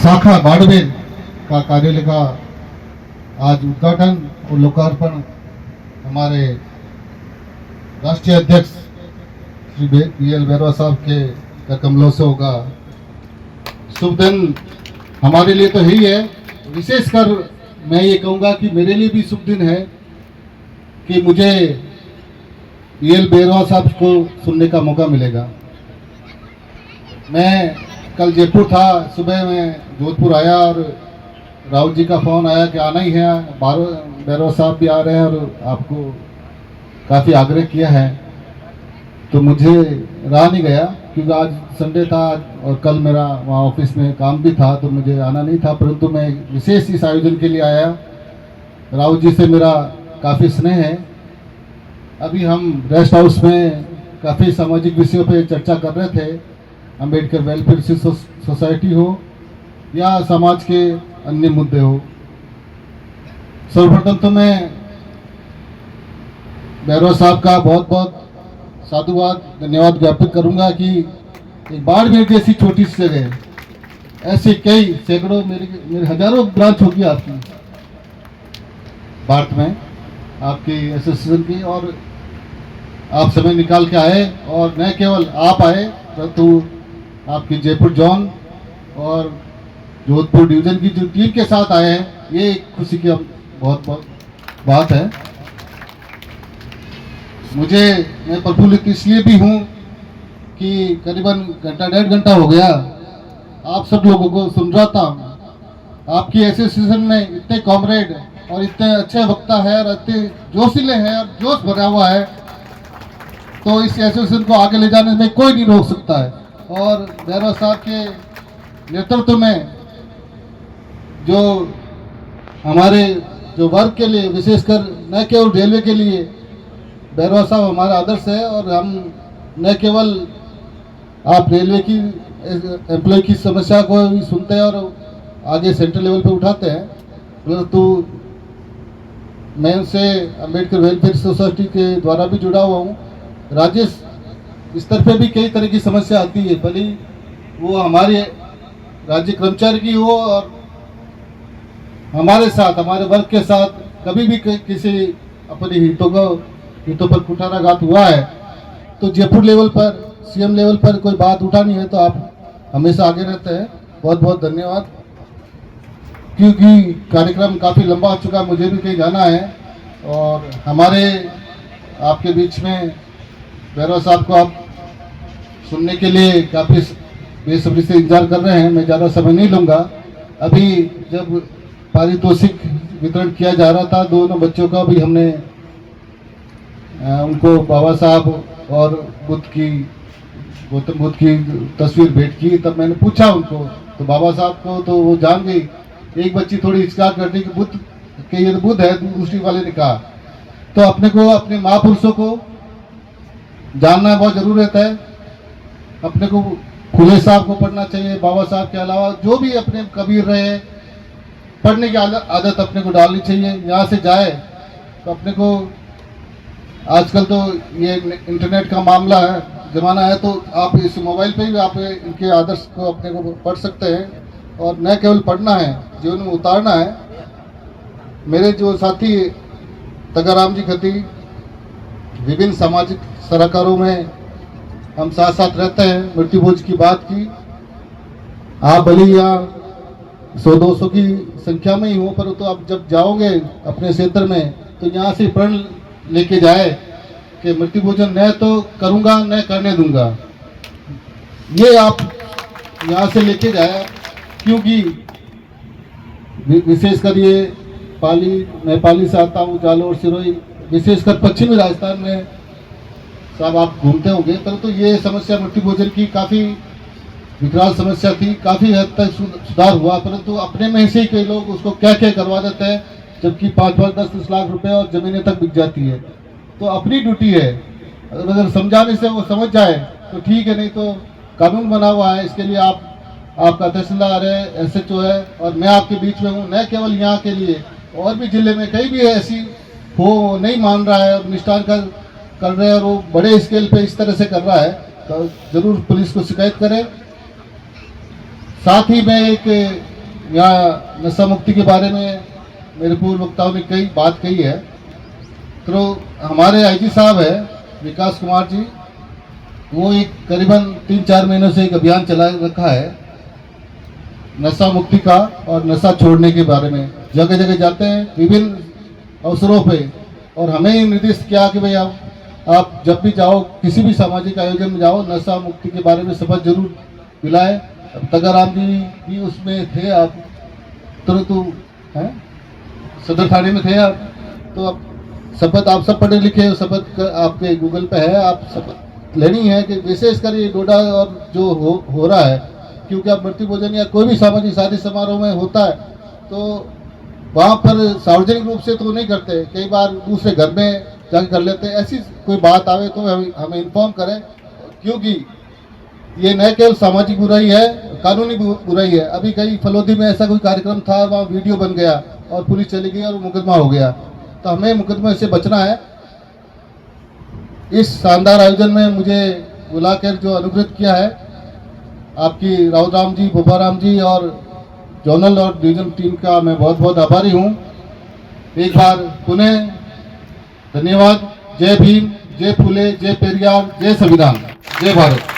शाखा बाड़मेर का कार्यालय का आज उद्घाटन और लोकार्पण हमारे राष्ट्रीय अध्यक्ष श्री BL बैरवा साहब के कर कमलों से होगा। शुभ दिन हमारे लिए तो ही है, विशेषकर मैं ये कहूँगा कि मेरे लिए भी शुभ दिन है कि मुझे BL बैरवा साहब को सुनने का मौका मिलेगा। मैं कल जयपुर था, सुबह में जोधपुर आया और राहुल जी का फ़ोन आया कि आना ही है, बैरवा साहब भी आ रहे हैं और आपको काफ़ी आग्रह किया है। तो मुझे रहा नहीं गया क्योंकि आज संडे था और कल मेरा वहाँ ऑफिस में काम भी था, तो मुझे आना नहीं था, परंतु मैं विशेष इस आयोजन के लिए आया। राहुल जी से मेरा काफ़ी स्नेह है। अभी हम रेस्ट हाउस में काफ़ी सामाजिक विषयों पे चर्चा कर रहे थे, अंबेडकर वेलफेयर सोसाइटी हो या समाज के अन्य मुद्दे हो। सर्वप्रथम तो मैं बैरवा साहब का बहुत बहुत साधुवाद धन्यवाद ज्ञापित करूंगा कि एक बाड़मेर जैसी छोटी सी जगह, ऐसे कई सैकड़ों मेरे हजारों ब्रांच होगी आपकी भारत में, आपकी एसोसिएशन की, और आप समय निकाल के आए और न केवल आप आए परंतु आपकी जयपुर जोन और जोधपुर डिवीजन की जो टीम के साथ आए हैं, ये एक खुशी की बहुत बहुत बात है। मैं प्रफुल्लित इसलिए भी हूँ कि करीबन घंटा डेढ़ घंटा हो गया आप सब लोगों को सुन रहा था। आपकी एसोसिएशन में इतने कॉमरेड और इतने अच्छे वक्ता है और इतने जोशीले हैं और जोश भरा हुआ है, तो इस एसोसिएशन को आगे ले जाने में कोई नहीं रोक सकता है। और बैरवा साहब के नेतृत्व में जो हमारे जो वर्ग के लिए, विशेषकर न केवल रेलवे के लिए, बैरवा साहब हमारा आदर्श है। और हम न केवल आप रेलवे की एम्प्लॉय की समस्या को भी सुनते हैं और आगे सेंट्रल लेवल पे उठाते हैं, परंतु मैं उनसे अंबेडकर वेलफेयर सोसाइटी के द्वारा भी जुड़ा हुआ हूँ। राज्य स्तर पे भी कई तरह की समस्या आती है, भले वो हमारे राज्य कर्मचारी की हो और हमारे साथ, हमारे वर्ग के साथ कभी भी किसी अपने हितों पर कुठाराघात हुआ है तो जयपुर लेवल पर, CM लेवल पर कोई बात उठानी है तो आप हमेशा आगे रहते हैं। बहुत बहुत धन्यवाद। क्योंकि कार्यक्रम काफ़ी लंबा हो चुका, मुझे भी कहीं जाना है और हमारे आपके बीच में बैरवा साहब को आप सुनने के लिए काफ़ी बेसब्री से इंतजार कर रहे हैं। मैं ज़्यादा समय नहीं लूँगा। अभी जब पारितोषिक वितरण किया जा रहा था दोनों बच्चों का, भी हमने उनको बाबा साहब और गौतम बुद्ध की तस्वीर भेंट की, तब मैंने पूछा उनको, तो बाबा साहब को तो वो जान गई। एक बच्ची थोड़ी हिचकाहट करती कि बुद्ध के ये तो बुद्ध है, दूसरी वाले ने कहा। तो अपने को, अपने महापुरुषों को जानना बहुत जरूर रहता है। अपने को फुले साहब को पढ़ना चाहिए, बाबा साहब के अलावा जो भी अपने कबीर रहे, पढ़ने की आदत अपने को डालनी चाहिए। यहाँ से जाए तो अपने को, आजकल तो ये इंटरनेट का मामला है, ज़माना है, तो आप इस मोबाइल पे भी आप इनके आदर्श को अपने को पढ़ सकते हैं। और न केवल पढ़ना है, जीवन में उतारना है। मेरे जो साथी तगाराम जी खती, विभिन्न सामाजिक सरोकारों में हम साथ साथ रहते हैं। मृत्यु भोज की बात की, आप भले यहाँ 100-200 की संख्या में ही हो, पर तो आप जब जाओगे अपने क्षेत्र में तो यहाँ से प्रण लेके जाए कि मृत्यु भोजन न तो करूँगा न करने दूंगा। ये आप यहाँ से लेके जाए, क्योंकि विशेषकर ये मैं पाली से आता हूँ, जालोर सिरोही, विशेषकर पश्चिमी राजस्थान में साहब आप घूमते होंगे, परंतु ये समस्या मृत्यु भोजन की काफ़ी विकराल समस्या थी। काफ़ी हद तक सुधार हुआ, परंतु अपने में से ही कई लोग उसको क्या करवा देते हैं, जबकि 5-5, 10-10 लाख रुपए और ज़मीनें तक बिक जाती है। तो अपनी ड्यूटी है, अगर समझाने से वो समझ जाए तो ठीक है, नहीं तो कानून बना हुआ है। इसके लिए आपका तहसीलदार है, SHO है, और मैं आपके बीच में हूँ। न केवल यहाँ के लिए, और भी जिले में कहीं भी ऐसी हो नहीं मान रहा है और निष्ठान कर रहे हैं और वो बड़े स्केल पे इस तरह से कर रहा है, तो ज़रूर पुलिस को शिकायत करें। साथ ही मैं एक यहाँ नशा मुक्ति के बारे में मेरे पूर्व वक्ताओं ने कई बात कही है। तो हमारे आईजी साहब है विकास कुमार जी, वो एक करीबन 3-4 महीनों से एक अभियान चला रखा है नशा मुक्ति का और नशा छोड़ने के बारे में। जगह जगह जाते हैं विभिन्न अवसरों पे, और हमें ही निर्देश किया कि भाई आप जब भी जाओ, किसी भी सामाजिक आयोजन में जाओ, नशा मुक्ति के बारे में शपथ जरूर दिलाएं। अब तगाराम जी भी उसमें थे, आप तुरंत हैं सदर थाने में थे आप, तो अब शपथ आप सब पढ़े लिखे, शपथ आपके गूगल पे है, आप शपथ लेनी है कि विशेषकर ये डोडा और जो हो रहा है, क्योंकि आप मृत्यु भोजन या कोई भी सामाजिक शादी समारोह में होता है तो वहाँ पर सार्वजनिक रूप से तो नहीं करते, कई बार दूसरे घर में जाकर कर लेते हैं। ऐसी कोई बात आवे तो हमें इन्फॉर्म करें, क्योंकि ये न केवल सामाजिक बुराई है, कानूनी बुराई है। अभी कई फलोदी में ऐसा कोई कार्यक्रम था, वहाँ वीडियो बन गया और पुलिस चली गई और मुकदमा हो गया, तो हमें मुकदमे से बचना है। इस शानदार आयोजन में मुझे बुलाकर जो अनुग्रहित किया है आपकी राउत जी, बोपाराम जी और जोनल और डिवीजन टीम का मैं बहुत बहुत आभारी हूँ। एक बार पुनः धन्यवाद। जय भीम, जय फुले, जय पेरियार, जय संविधान, जय भारत।